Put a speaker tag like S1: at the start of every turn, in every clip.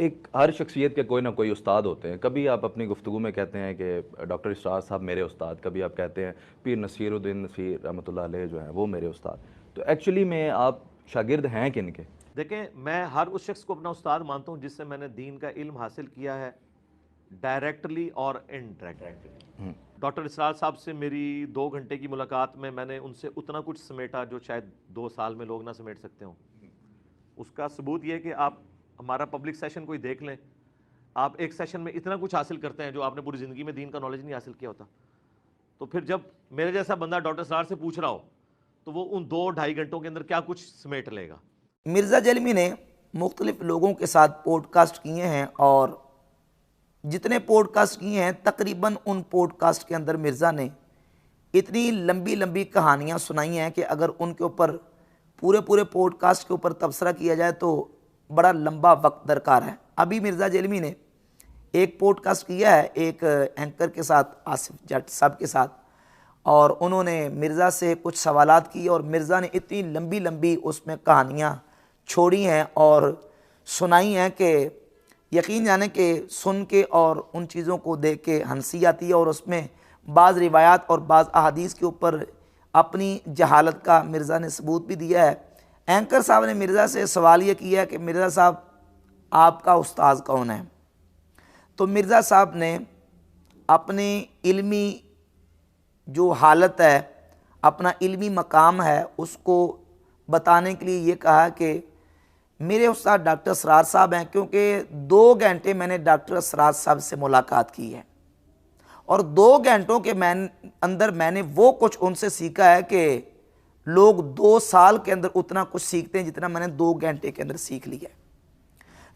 S1: ایک ہر شخصیت کے کوئی نہ کوئی استاد ہوتے ہیں. کبھی آپ اپنی گفتگو میں کہتے ہیں کہ ڈاکٹر اسرار صاحب میرے استاد, کبھی آپ کہتے ہیں پیر نصیر الدین نصیر رحمۃ اللہ علیہ جو ہیں وہ میرے استاد. تو ایکچولی میں آپ شاگرد ہیں کن کے؟
S2: دیکھیں, میں ہر اس شخص کو اپنا استاد مانتا ہوں جس سے میں نے دین کا علم حاصل کیا ہے, ڈائریکٹلی اور انڈائریکٹلی. ڈاکٹر اسرار صاحب سے میری 2 گھنٹے کی ملاقات میں نے ان سے اتنا کچھ سمیٹا جو شاید 2 سال میں لوگ نہ سمیٹ سکتے ہوں. اس کا ثبوت یہ ہے کہ آپ ہمارا پبلک سیشن کوئی دیکھ لیں, آپ ایک سیشن میں اتنا کچھ حاصل کرتے ہیں جو آپ نے پوری زندگی میں دین کا نالج نہیں حاصل کیا ہوتا. تو پھر جب میرے جیسا بندہ ڈاکٹر اسرار سے پوچھ رہا ہو تو وہ ان 2-2.5 گھنٹوں کے اندر کیا کچھ سمیٹ لے گا.
S3: مرزا جیلمی نے مختلف لوگوں کے ساتھ پوڈ کاسٹ کیے ہیں, اور جتنے پوڈ کاسٹ کیے ہیں تقریباً ان پوڈ کاسٹ کے اندر مرزا نے اتنی لمبی لمبی کہانیاں سنائی ہیں کہ اگر ان کے اوپر پورے پوڈ کاسٹ کے اوپر تبصرہ کیا جائے تو بڑا لمبا وقت درکار ہے. ابھی مرزا جیلمی نے ایک پوڈ کاسٹ کیا ہے ایک اینکر کے ساتھ, آصف جٹ صاحب کے ساتھ, اور انہوں نے مرزا سے کچھ سوالات کی اور مرزا نے اتنی لمبی لمبی اس میں کہانیاں چھوڑی ہیں اور سنائی ہیں کہ یقین جانے کہ سن کے اور ان چیزوں کو دیکھ کے ہنسی آتی ہے. اور اس میں بعض روایات اور بعض احادیث کے اوپر اپنی جہالت کا مرزا نے ثبوت بھی دیا ہے. اینکر صاحب نے مرزا سے سوال یہ کیا کہ مرزا صاحب آپ کا استاذ کون ہے؟ تو مرزا صاحب نے اپنی علمی جو حالت ہے, اپنا علمی مقام ہے, اس کو بتانے کے لیے یہ کہا کہ میرے استاد ڈاکٹر اسرار صاحب ہیں, کیونکہ 2 گھنٹے میں نے ڈاکٹر اسرار صاحب سے ملاقات کی ہے اور 2 گھنٹوں کے اندر میں نے وہ کچھ ان سے سیکھا ہے کہ لوگ 2 سال کے اندر اتنا کچھ سیکھتے ہیں جتنا میں نے 2 گھنٹے کے اندر سیکھ لیا ہے.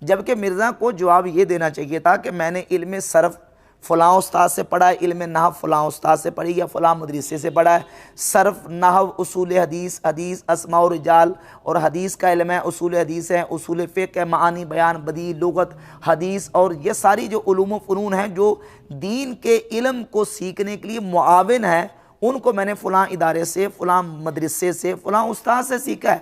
S3: جبکہ مرزا کو جواب یہ دینا چاہیے تھا کہ میں نے علم صرف فلاں استاد سے پڑھا ہے, علم نحو فلاں استاد سے پڑھی یا فلاں مدرسے سے پڑھا ہے, صرف نحو, اصول حدیث, اسماء و رجال اور حدیث کا علم ہے, اصول حدیث ہے, اصول فقہ ہے, معانی بیان, بدیع, لغت, حدیث, اور یہ ساری جو علوم و فنون ہیں جو دین کے علم کو سیکھنے کے لیے معاون ہیں, ان کو میں نے فلاں ادارے سے, فلاں مدرسے سے, فلاں استاد سے سیکھا ہے.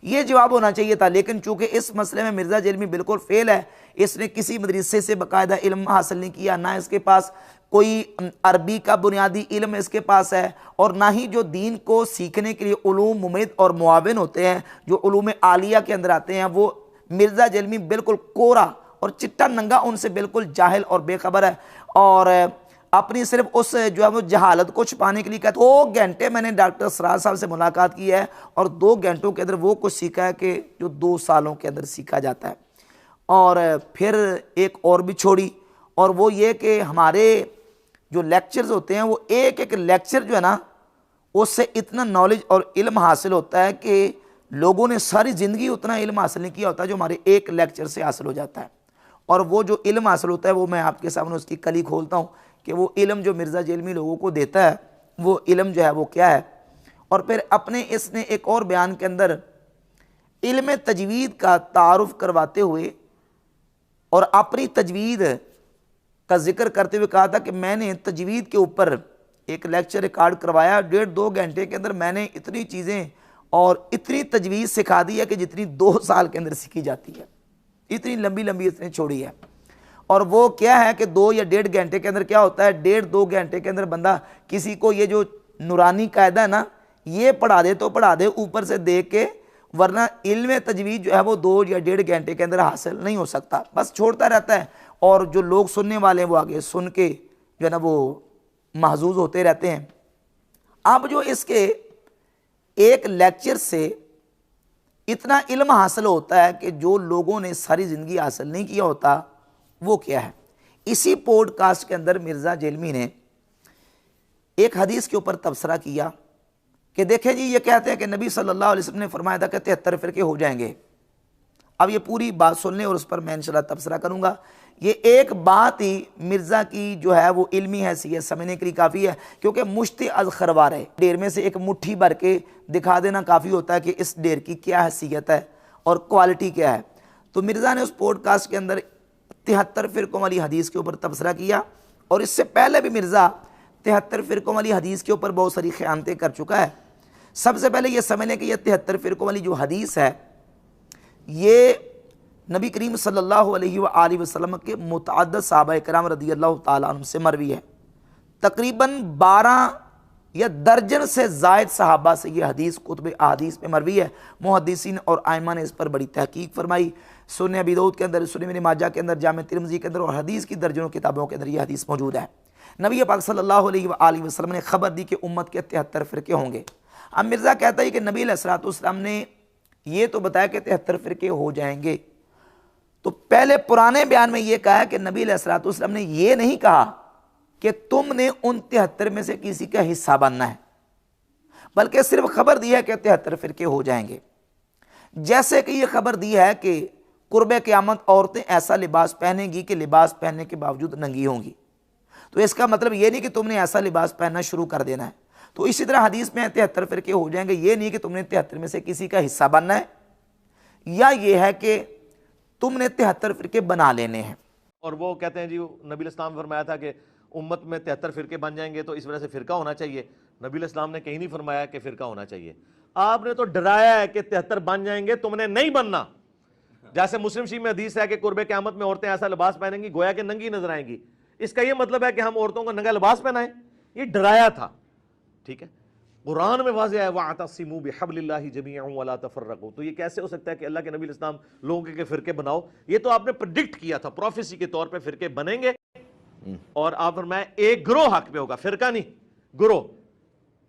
S3: یہ جواب ہونا چاہیے تھا. لیکن چونکہ اس مسئلے میں مرزا جیلمی بالکل فیل ہے, اس نے کسی مدرسے سے باقاعدہ علم حاصل نہیں کیا, نہ اس کے پاس کوئی عربی کا بنیادی علم اس کے پاس ہے, اور نہ ہی جو دین کو سیکھنے کے لیے علوم ممید اور معاون ہوتے ہیں جو علوم عالیہ کے اندر آتے ہیں, وہ مرزا جیلمی بالکل کورا اور چٹا ننگا ان سے بالکل جاہل اور بے خبر ہے. اور اپنی صرف اس جو ہے وہ جہالت کو چھپانے کے لیے کہا 2 گھنٹے میں نے ڈاکٹر اسرار صاحب سے ملاقات کی ہے اور 2 گھنٹوں کے اندر وہ کچھ سیکھا ہے کہ جو 2 سالوں کے اندر سیکھا جاتا ہے. اور پھر ایک اور بھی چھوڑی, اور وہ یہ کہ ہمارے جو لیکچرز ہوتے ہیں وہ ایک لیکچر جو ہے نا اس سے اتنا نالج اور علم حاصل ہوتا ہے کہ لوگوں نے ساری زندگی اتنا علم حاصل نہیں کیا ہوتا جو ہمارے ایک لیکچر سے حاصل ہو جاتا ہے. اور وہ جو علم حاصل ہوتا ہے وہ میں آپ کے سامنے اس کی کلی کھولتا ہوں کہ وہ علم جو مرزا جیلمی لوگوں کو دیتا ہے وہ علم جو ہے وہ کیا ہے. اور پھر اپنے اس نے ایک اور بیان کے اندر علم تجوید کا تعارف کرواتے ہوئے اور اپنی تجوید کا ذکر کرتے ہوئے کہا تھا کہ میں نے تجوید کے اوپر ایک لیکچر ریکارڈ کروایا, 1.5-2 گھنٹے کے اندر میں نے اتنی چیزیں اور اتنی تجوید سکھا دی ہے کہ جتنی 2 سال کے اندر سیکھی جاتی ہے, اتنی لمبی لمبی اس نے چھوڑی ہے. اور وہ کیا ہے کہ 2 یا 1.5 گھنٹے کے اندر کیا ہوتا ہے, 1.5-2 گھنٹے کے اندر بندہ کسی کو یہ جو نورانی قاعدہ ہے نا یہ پڑھا دے تو پڑھا دے اوپر سے دیکھ کے, ورنہ علم تجوید جو ہے وہ 2 یا 1.5 گھنٹے کے اندر حاصل نہیں ہو سکتا, بس چھوڑتا رہتا ہے. اور جو لوگ سننے والے ہیں وہ آگے سن کے جو ہے نا وہ محظوظ ہوتے رہتے ہیں. اب جو اس کے ایک لیکچر سے اتنا علم حاصل ہوتا ہے کہ جو لوگوں نے ساری زندگی حاصل نہیں کیا ہوتا وہ کیا ہے. اسی پوڈ کاسٹ کے اندر مرزا جیلمی نے ایک حدیث کے اوپر تبصرہ کیا کہ دیکھیں جی یہ کہتے ہیں کہ نبی صلی اللہ علیہ وسلم نے فرمایا تھا کہ 73 فرقے ہو جائیں گے. اب یہ پوری بات سن لیں اور اس پر میں انشاءاللہ تبصرہ کروں گا. یہ ایک بات ہی مرزا کی جو ہے وہ علمی حیثیت سمجھنے کے لیے کافی ہے, کیونکہ مشتی از خروار ہے, ڈیر میں سے ایک مٹھی بھر کے دکھا دینا کافی ہوتا ہے کہ اس ڈیر کی کیا حیثیت ہے اور کوالٹی کیا ہے. تو مرزا نے اس پوڈ کاسٹ کے اندر 73 فرقوں والی حدیث کے اوپر تبصرہ کیا, اور اس سے پہلے بھی مرزا 73 فرقوں والی حدیث کے اوپر بہت ساری خیانتیں کر چکا ہے. سب سے پہلے یہ سمجھ لیں کہ یہ 73 فرقوں والی جو حدیث ہے یہ نبی کریم صلی اللہ علیہ وآلہ وسلم کے متعدد صحابہ کرام رضی اللہ تعالیٰ عنہ سے مروی ہے، تقریباً 12 یا درجن سے زائد صحابہ سے یہ حدیث کتب احادیث میں مروی ہے۔ محدثین اور ائمہ نے اس پر بڑی تحقیق فرمائی، سنن ابی داؤد کے اندر، سنن ابن ماجہ کے اندر، جامع ترمذی کے اندر اور حدیث کی درجنوں کتابوں کے اندر یہ حدیث موجود ہے۔ نبی پاک صلی اللہ علیہ وآلہ وسلم نے خبر دی کہ امت کے 73 فرقے ہوں گے۔ اب مرزا کہتا ہے کہ نبی علیہ الصلوۃ والسلام نے یہ تو بتایا کہ 73 فرقے ہو جائیں گے، تو پہلے پرانے بیان میں یہ کہا ہے کہ نبی علیہ الصلوۃ والسلام نے یہ نہیں کہا کہ تم نے ان 73 میں سے کسی کا حصہ بننا ہے، بلکہ صرف خبر دی ہے کہ 73 فرقے ہو جائیں گے۔ جیسے کہ یہ خبر دی ہے کہ قرب قیامت عورتیں ایسا لباس پہنیں گی کہ لباس پہننے کے باوجود ننگی ہوں گی، تو اس کا مطلب یہ نہیں کہ تم نے ایسا لباس پہننا شروع کر دینا ہے۔ تو اسی طرح حدیث میں 73 فرقے ہو جائیں گے، یہ نہیں کہ تم نے 73 میں سے کسی کا حصہ بننا ہے، یا یہ ہے کہ تم نے 73 فرقے بنا لینے ہیں۔
S2: اور وہ کہتے ہیں جی نبی علیہ السلام نے فرمایا تھا کہ امت میں 73 فرقے بن جائیں گے تو اس وجہ سے فرقہ ہونا چاہیے۔ نبی علیہ السلام نے کہیں نہیں فرمایا کہ فرقہ ہونا چاہیے، آپ نے تو ڈرایا ہے کہ 73 بن جائیں گے، تم نے نہیں بننا۔ جیسے مسلم شریف میں حدیث ہے کہ قرب قیامت میں عورتیں ایسا لباس پہنیں گی گویا کہ ننگی نظر آئیں گی، اس کا یہ مطلب ہے کہ ہم عورتوں کو ننگا لباس پہنائیں، یہ ڈرایا تھا۔ ٹھیک ہے، قرآن میں واضح ہے وَاعْتَصِمُوا بِحَبْلِ اللَّهِ جَمِيعًا وَلَا تَفَرَّقُوا، تو یہ کیسے ہو سکتا ہے کہ اللہ کے نبی علیہ السلام لوگوں کے فرقے بناؤ؟ یہ تو آپ نے پریڈکٹ کیا تھا، پروفیسی کے طور پہ فرقے بنیں گے، اور آپ فرمایا ایک گروہ حق پہ ہوگا، فرقہ نہیں، گروہ،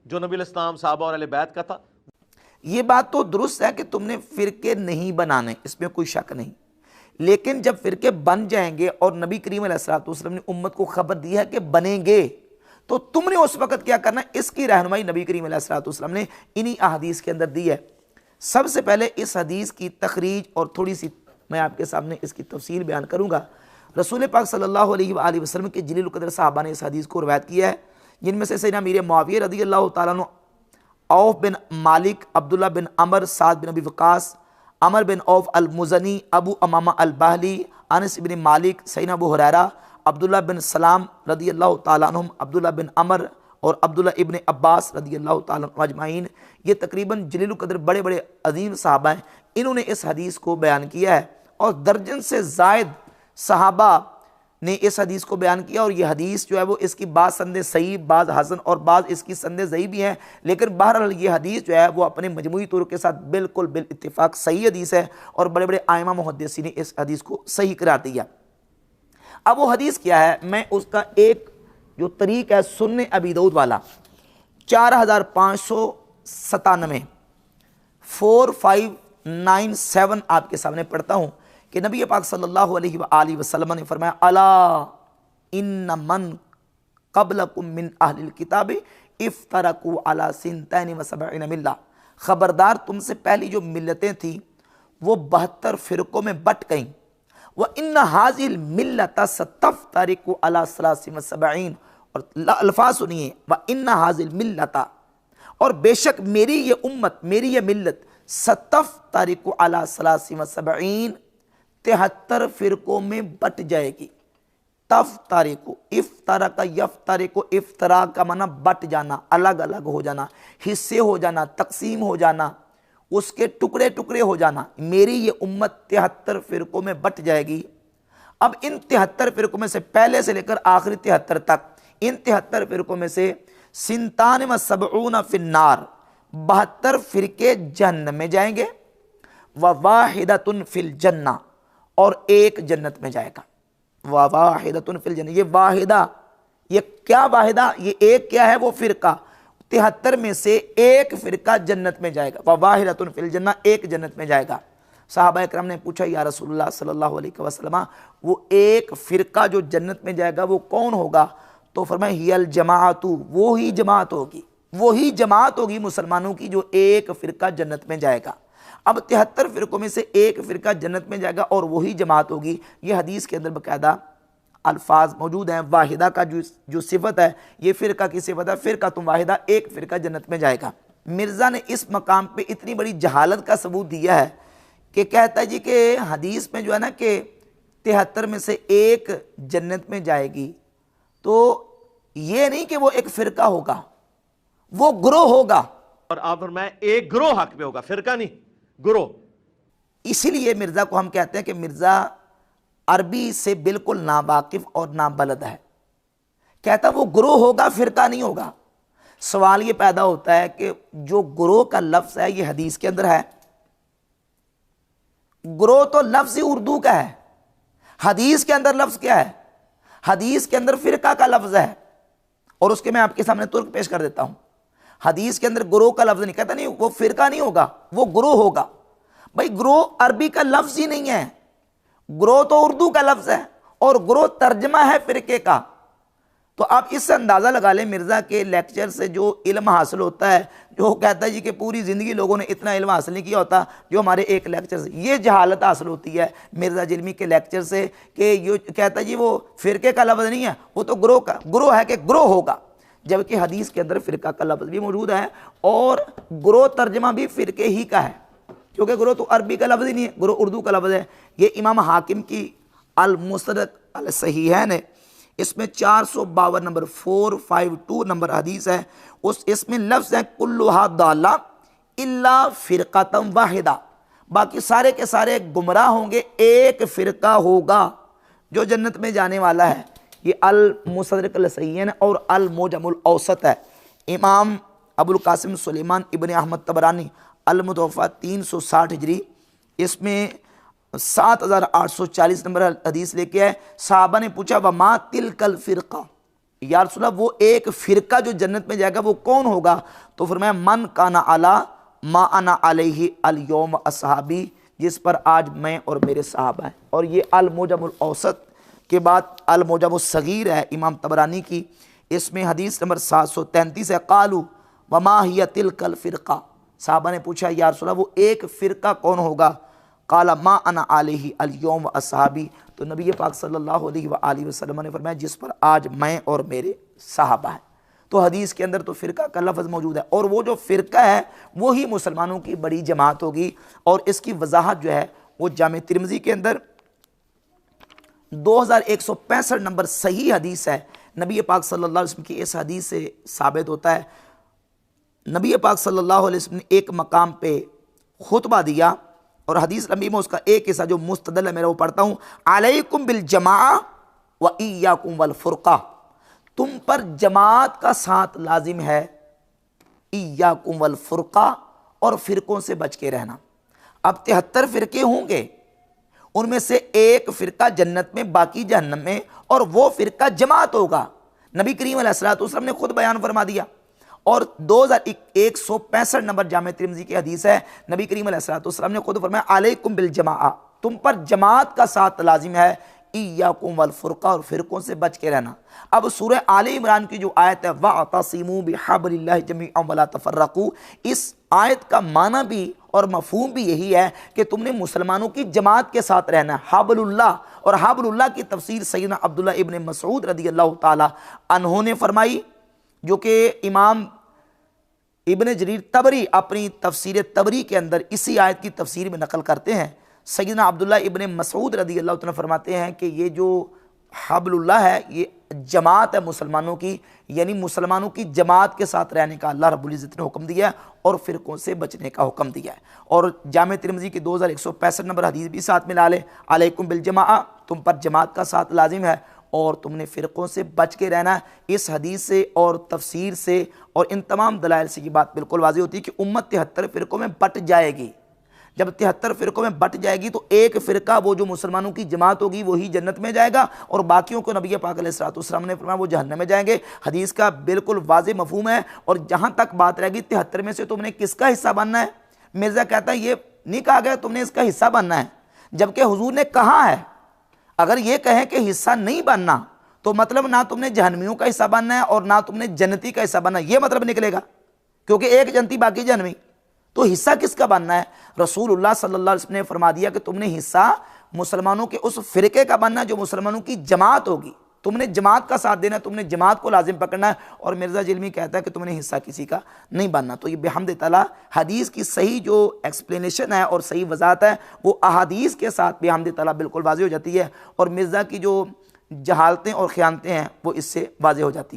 S2: جو نبی علیہ السلام صحابہ اور اہل بیت کا تھا۔
S3: یہ بات تو درست ہے کہ تم نے فرقے نہیں بنانے، اس میں کوئی شک نہیں، لیکن جب فرقے بن جائیں گے اور نبی کریم علیہ الصلوۃ والسلام نے امت کو خبر دی ہے کہ بنیں گے، تو تم نے اس وقت کیا کرنا ہے، اس کی رہنمائی نبی کریم علیہ الصلوۃ والسلام نے انہی احادیث کے اندر دی ہے۔ سب سے پہلے اس حدیث کی تخریج اور تھوڑی سی میں آپ کے سامنے اس کی تفصیل بیان کروں گا۔ رسول پاک صلی اللہ علیہ وآلہ وسلم کے جلیل القدر صحابہ نے اس حدیث کو روایت کیا ہے، جن میں سے سیدنا امیر معاویہ رضی اللہ تعالیٰ عنہ، عوف بن مالک، عبداللہ بن عمر، سعد بن ابی وقاص، عمر بن عوف المزنی، ابو امامہ الباہلی، انس بن مالک، سیدنا ابو ہریرہ، عبداللہ بن سلام رضی اللہ تعالیٰ عنہم، عبداللہ بن عمر اور عبداللہ ابن عباس رضی اللہ تعالیٰ عنہ اجمعین، یہ تقریباً جلیل القدر بڑے بڑے عظیم صحابہ ہیں، انہوں نے اس حدیث کو بیان کیا ہے، اور درجن سے زائد صحابہ نے اس حدیث کو بیان کیا، اور یہ حدیث جو ہے وہ اس کی بعض سندیں صحیح، بعض حسن اور بعض اس کی سندیں ضعیف بھی ہیں، لیکن بہرحال یہ حدیث جو ہے وہ اپنے مجموعی طور کے ساتھ بالکل بالاتفاق صحیح حدیث ہے، اور بڑے بڑے ائمہ محدثین نے اس حدیث کو صحیح قرار دیا۔ اب وہ حدیث کیا ہے، میں اس کا ایک جو طریق ہے سنن ابی داؤد والا 4597 4597 آپ کے سامنے پڑھتا ہوں کہ نبی پاک صلی اللہ علیہ وآلہ وسلم نے فرمایا الا ان من قبلکم من اہل الکتاب افترقوا علی 72 ملہ، خبردار تم سے پہلی جو ملتیں تھیں وہ 72 فرقوں میں بٹ گئیں، وَإِنَّ هَذِهِ الْمِلَّةَ سَتَفْتَرِقُ عَلَى 73، اور الفاظ سنیے، وَإِنَّ هَذِهِ الْمِلَّةَ، اور بے شک میری یہ امت، میری یہ ملت، سَتَفْتَرِقُ عَلَى 73، 73 فرقوں میں بٹ جائے گی۔ تفترق، افترق یفترق، افتراق کا معنی بٹ جانا، الگ الگ ہو جانا، حصے ہو جانا، تقسیم ہو جانا، اس کے ٹکڑے ٹکڑے ہو جانا۔ میری یہ امت 73 فرقوں میں بٹ جائے گی۔ اب ان 73 فرقوں میں سے پہلے سے لے کر آخری 73 تک، ان 73 فرقوں میں سے 72 فی النار، 72 فرقے جہنم میں جائیں گے، وواحدۃ فی الجنہ، اور ایک جنت میں جائے گا۔ وواحدۃ فی الجنہ، یہ واحدہ، یہ کیا واحدہ، یہ ایک کیا ہے، وہ فرقہ، 73 میں سے ایک فرقہ جنت میں جائے گا، وواحدۃ فی الجنہ، ایک جنت میں جائے گا۔ صحابہ اکرام نے پوچھا یا رسول اللہ صلی اللہ علیہ وسلم، وہ ایک فرقہ جو جنت میں جائے گا وہ کون ہوگا؟ تو فرمایا ہی الجماعت، وہی جماعت ہوگی، وہی جماعت ہوگی مسلمانوں کی جو ایک فرقہ جنت میں جائے گا۔ اب 73 فرقوں میں سے ایک فرقہ جنت میں جائے گا اور وہی جماعت ہوگی۔ یہ حدیث کے اندر باقاعدہ الفاظ موجود ہیں، واحدہ کا جو صفت ہے یہ فرقہ کی صفت ہے، فرقہ تم واحدہ، ایک فرقہ جنت میں جائے گا۔ مرزا نے اس مقام پہ اتنی بڑی جہالت کا ثبوت دیا ہے کہ کہتا ہے جی کہ حدیث میں جو ہے نا کہ 73 میں سے ایک جنت میں جائے گی، تو یہ نہیں کہ وہ ایک فرقہ ہوگا، وہ گروہ ہوگا۔
S2: اور آپ فرمائے ایک گروہ حق پہ ہوگا، فرقہ نہیں، گروہ۔
S3: اسی لیے مرزا کو ہم کہتے ہیں کہ مرزا عربی سے بالکل ناواقف اور نابلد ہے. کہتا وہ گروہ ہوگا، فرقہ نہیں ہوگا. سوال یہ پیدا ہوتا ہے کہ جو گروہ کا لفظ ہے یہ حدیث کے اندر ہے؟ گروہ تو لفظ ہی اردو کا ہے. حدیث کے اندر لفظ کیا ہے؟ حدیث کے اندر فرقہ کا لفظ ہے. اور اس کے میں آپ کے سامنے ترک پیش کر دیتا ہوں. حدیث کے اندر گروہ کا لفظ نہیں. کہتا نہیں وہ فرقہ نہیں ہوگا، وہ گروہ ہوگا. بھائی گروہ عربی کا لفظ ہی نہیں ہے، گروہ تو اردو کا لفظ ہے اور گروہ ترجمہ ہے فرقے کا. تو آپ اس سے اندازہ لگا لیں مرزا کے لیکچر سے جو علم حاصل ہوتا ہے، جو کہتا ہے جی کہ پوری زندگی لوگوں نے اتنا علم حاصل نہیں کیا ہوتا جو ہمارے ایک لیکچر سے. یہ جہالت حاصل ہوتی ہے مرزا جلمی کے لیکچر سے کہ یہ کہتا ہے جی وہ فرقے کا لفظ نہیں ہے، وہ تو گروہ کا گروہ ہے کہ گروہ ہوگا. جبکہ حدیث کے اندر فرقہ کا لفظ بھی موجود ہے اور گروہ ترجمہ بھی فرقے ہی کا ہے، کیونکہ گروہ تو عربی کا لفظ ہی نہیں ہے، گروہ اردو کا لفظ ہے. یہ امام حاکم کی المستدرک الصحیحین ہے، اس میں 452 نمبر 452 نمبر حدیث ہے. اس میں لفظ ہے کلھا ضالہ الا فرقۃ واحدہ، باقی سارے کے سارے گمراہ ہوں گے، ایک فرقہ ہوگا جو جنت میں جانے والا ہے. یہ المستدرک الصحیحین اور المعجم الاوسط ہے. امام ابو القاسم سلیمان ابن احمد طبرانی المتوفیٰ 360 ہجری، اس میں 7840 نمبر حدیث لے کے ہے. صحابہ نے پوچھا وما تلک الفرقہ، یا رسول اللہ وہ ایک فرقہ جو جنت میں جائے گا وہ کون ہوگا؟ تو فرمایا من کان علی ما انا علیہ اليوم اصحابی، جس پر آج میں اور میرے صحابہ ہیں. اور یہ المعجم الاوسط کے بعد المعجم الصغیر ہے امام طبرانی کی، اس میں حدیث نمبر 733 ہے. قالوا وما ہی تلک الفرقہ، صحابہ نے پوچھا یا رسول اللہ وہ ایک فرقہ کون ہوگا؟ قال ما انا علیہ اليوم اصحابی، تو نبی پاک صلی اللہ علیہ وآلہ وسلم نے فرمایا جس پر آج میں اور میرے صحابہ ہیں. تو حدیث کے اندر تو فرقہ کا لفظ موجود ہے، اور وہ جو فرقہ ہے وہی مسلمانوں کی بڑی جماعت ہوگی. اور اس کی وضاحت جو ہے وہ جامع ترمذی کے اندر 2165 نمبر صحیح حدیث ہے. نبی پاک صلی اللہ علیہ وسلم کی اس حدیث سے ثابت ہوتا ہے، نبی پاک صلی اللہ علیہ وسلم نے ایک مقام پہ خطبہ دیا، اور حدیث لمبی میں اس کا ایک حصہ جو مستدل ہے میرا وہ پڑھتا ہوں. علیکم بالجماع و ایاکم والفرقہ، تم پر جماعت کا ساتھ لازم ہے، ایاکم والفرقہ، اور فرقوں سے بچ کے رہنا. اب 73 فرقے ہوں گے، ان میں سے ایک فرقہ جنت میں، باقی جہنم میں، اور وہ فرقہ جماعت ہوگا. نبی کریم علیہ الصلوۃ والسلام نے خود بیان فرما دیا. اور 2165 نمبر جامع ترمذی کی حدیث ہے، نبی کریم علیہ الصلوۃ والسلام نے خود فرمایا علیکم بالجماع، تم پر جماعت کا ساتھ لازم ہے، ایاکم والفرقہ، اور فرقوں سے بچ کے رہنا. اب سورہ آل عمران کی جو آیت ہے وَاعْتَصِمُوا بِحَبْلِ اللَّهِ جَمِيعًا وَلَا تَفَرَّقُوا، اس آیت کا معنی بھی اور مفہوم بھی یہی ہے کہ تم نے مسلمانوں کی جماعت کے ساتھ رہنا ہے. حبل اللہ، اور حبل اللہ کی تفسیر سیدنا عبداللہ ابن مسعود رضی اللہ تعالی عنہ نے فرمائی، جو کہ امام ابن جریر طبری اپنی تفسیر طبری کے اندر اسی آیت کی تفسیر میں نقل کرتے ہیں. سیدنا عبداللہ ابن مسعود رضی اللہ تعالیٰ فرماتے ہیں کہ یہ جو حبل اللہ ہے یہ جماعت ہے مسلمانوں کی، یعنی مسلمانوں کی جماعت کے ساتھ رہنے کا اللہ رب العزت نے حکم دیا ہے اور فرقوں سے بچنے کا حکم دیا ہے. اور جامع ترمذی کی 2165 نمبر حدیث بھی ساتھ ملا لے، علیکم بالجماع، تم پر جماعت کا ساتھ لازم ہے اور تم نے فرقوں سے بچ کے رہنا ہے. اس حدیث سے اور تفسیر سے اور ان تمام دلائل سے یہ بات بالکل واضح ہوتی ہے کہ امت 73 فرقوں میں بٹ جائے گی. جب 73 فرقوں میں بٹ جائے گی تو ایک فرقہ وہ جو مسلمانوں کی جماعت ہوگی وہی جنت میں جائے گا، اور باقیوں کو نبی پاک علیہ الصلوۃ والسلام نے فرمایا وہ جہنم میں جائیں گے. حدیث کا بالکل واضح مفہوم ہے. اور جہاں تک بات رہے گی 73 میں سے تم نے کس کا حصہ بننا ہے، مرزا کہتا ہے یہ نہیں کہا گیا تم نے اس کا حصہ بننا ہے، جبکہ حضور نے کہا ہے. اگر یہ کہیں کہ حصہ نہیں بننا تو مطلب نہ تم نے جہنمیوں کا حصہ بننا ہے اور نہ تم نے جنتی کا حصہ بننا ہے، یہ مطلب نکلے گا، کیونکہ ایک جنتی باقی جہنمی. تو حصہ کس کا بننا ہے؟ رسول اللہ صلی اللہ علیہ وسلم نے فرما دیا کہ تم نے حصہ مسلمانوں کے اس فرقے کا بننا ہے جو مسلمانوں کی جماعت ہوگی. تم نے جماعت کا ساتھ دینا ہے، تم نے جماعت کو لازم پکڑنا ہے. اور مرزا جلمی کہتا ہے کہ تم نے حصہ کسی کا نہیں بننا. تو یہ بحمد تعالیٰ حدیث کی صحیح جو ایکسپلینیشن ہے اور صحیح وضاحت ہے وہ احادیث کے ساتھ بحمد تعالیٰ بالکل واضح ہو جاتی ہے، اور مرزا کی جو جہالتیں اور خیانتیں ہیں وہ اس سے واضح ہو جاتی ہیں.